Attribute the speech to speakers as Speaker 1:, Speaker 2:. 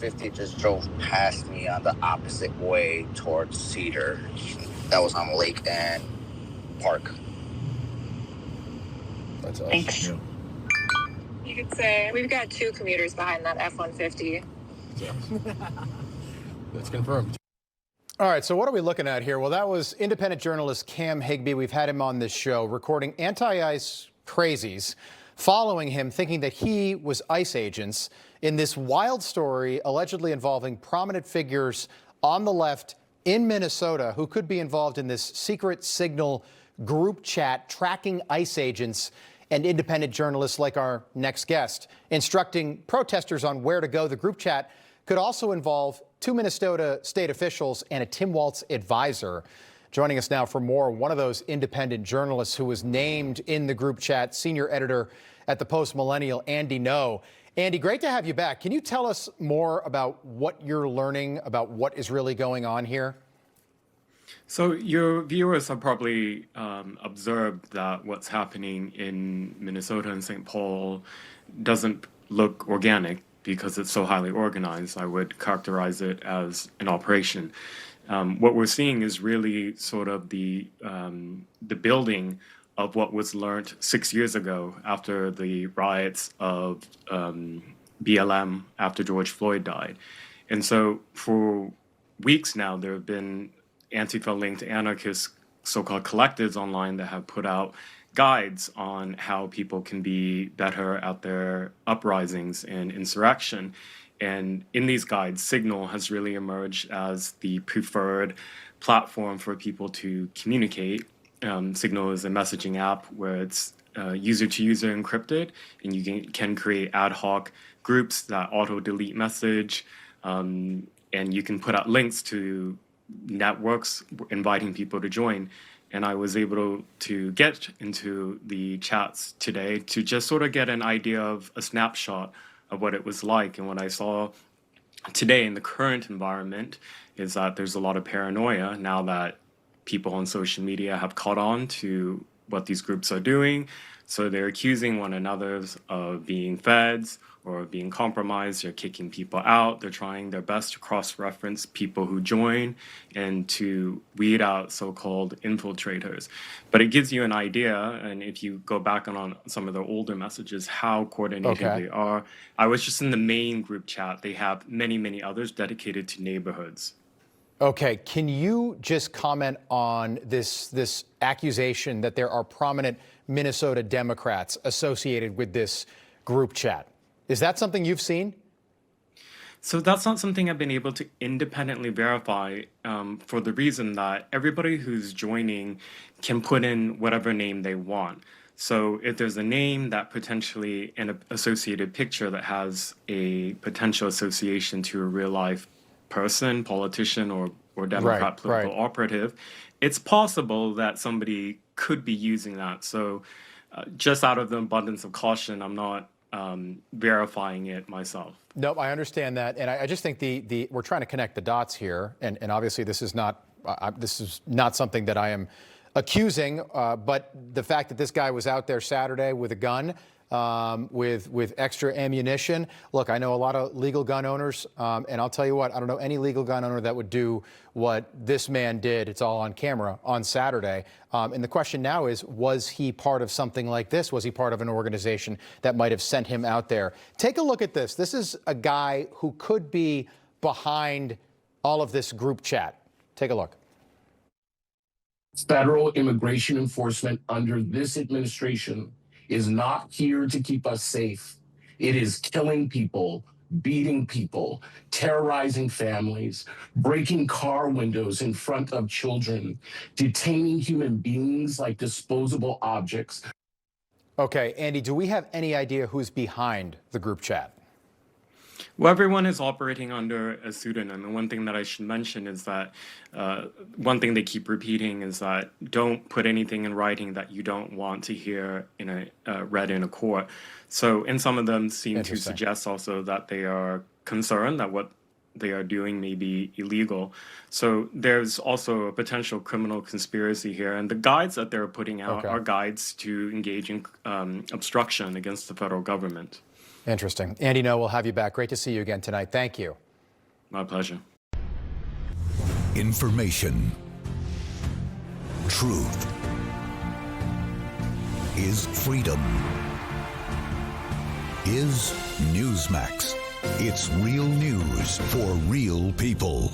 Speaker 1: 50 just drove past me on the opposite way towards Cedar. That was on Lake and Park.
Speaker 2: That's us.
Speaker 3: Thanks.
Speaker 2: Yeah.
Speaker 3: You could say we've got 2 commuters behind that F-150.
Speaker 2: Yeah. That's confirmed.
Speaker 4: All right, so what are we looking at here? Well, that was independent journalist Cam Higbee. We've had him on this show recording anti-ICE crazies following him, thinking that he was ICE agents in this wild story allegedly involving prominent figures on the left in Minnesota who could be involved in this secret signal group chat tracking ICE agents and independent journalists like our next guest, instructing protesters on where to go. The group chat could also involve 2 Minnesota state officials and a Tim Walz advisor. Joining us now for more, one of those independent journalists who was named in the group chat, senior editor at the Post Millennial, Andy Ngo. Andy, great to have you back. Can you tell us more about what you're learning about what is really going on here?
Speaker 5: So your viewers have probably observed that what's happening in Minnesota and St. Paul doesn't look organic because it's so highly organized. I would characterize it as an operation. What we're seeing is really sort of the building of what was learned 6 years ago after the riots of BLM after George Floyd died. And so for weeks now, there have been Antifa-linked anarchist so-called collectives online that have put out guides on how people can be better at their uprisings and insurrection. And in these guides, Signal has really emerged as the preferred platform for people to communicate. Signal is a messaging app where it's user-to-user encrypted, and you can create ad hoc groups that auto-delete message, and you can put out links to networks inviting people to join. And I was able to get into the chats today to just sort of get an idea of a snapshot of what it was like. And what I saw today in the current environment is that there's a lot of paranoia now that people on social media have caught on to what these groups are doing. So they're accusing one another of being feds or being compromised. They're kicking people out. They're trying their best to cross-reference people who join and to weed out so-called infiltrators. But it gives you an idea, and if you go back on some of the older messages, how coordinated they are. I was just in the main group chat. They have many, many others dedicated to neighborhoods.
Speaker 4: Okay, can you just comment on this accusation that there are prominent Minnesota Democrats associated with this group chat? Is that something you've seen?
Speaker 5: So that's not something I've been able to independently verify for the reason that everybody who's joining can put in whatever name they want. So if there's a name that potentially an associated picture that has a potential association to a real life person, politician, or Democrat political operative, it's possible that somebody could be using that. So just out of the abundance of caution, I'm not verifying it myself.
Speaker 4: Nope, I understand that, and I just think we're trying to connect the dots here, and obviously this is not something that I am accusing, but the fact that this guy was out there Saturday with a gun, with extra ammunition. Look, I know a lot of legal gun owners, and I'll tell you what, I don't know any legal gun owner that would do what this man did. It's all on camera on Saturday. And the question now is, was he part of something like this? Was he part of an organization that might have sent him out there? Take a look at this. This is a guy who could be behind all of this group chat. Take a look.
Speaker 6: Federal immigration enforcement under this administration is not here to keep us safe. It is killing people, beating people, terrorizing families, breaking car windows in front of children, detaining human beings like disposable objects.
Speaker 4: Okay, Andy, do we have any idea who's behind the group chat?
Speaker 5: Well, everyone is operating under a pseudonym. And one thing that I should mention is that one thing they keep repeating is that don't put anything in writing that you don't want to hear read in a court. So, and some of them seem to suggest also that they are concerned that what they are doing may be illegal. So there's also a potential criminal conspiracy here. And the guides that they're putting out are guides to engage in obstruction against the federal government.
Speaker 4: Interesting. Andy Ngo, we'll have you back. Great to see you again tonight. Thank you.
Speaker 5: My pleasure.
Speaker 7: Information. Truth is freedom. Is Newsmax. It's real news for real people.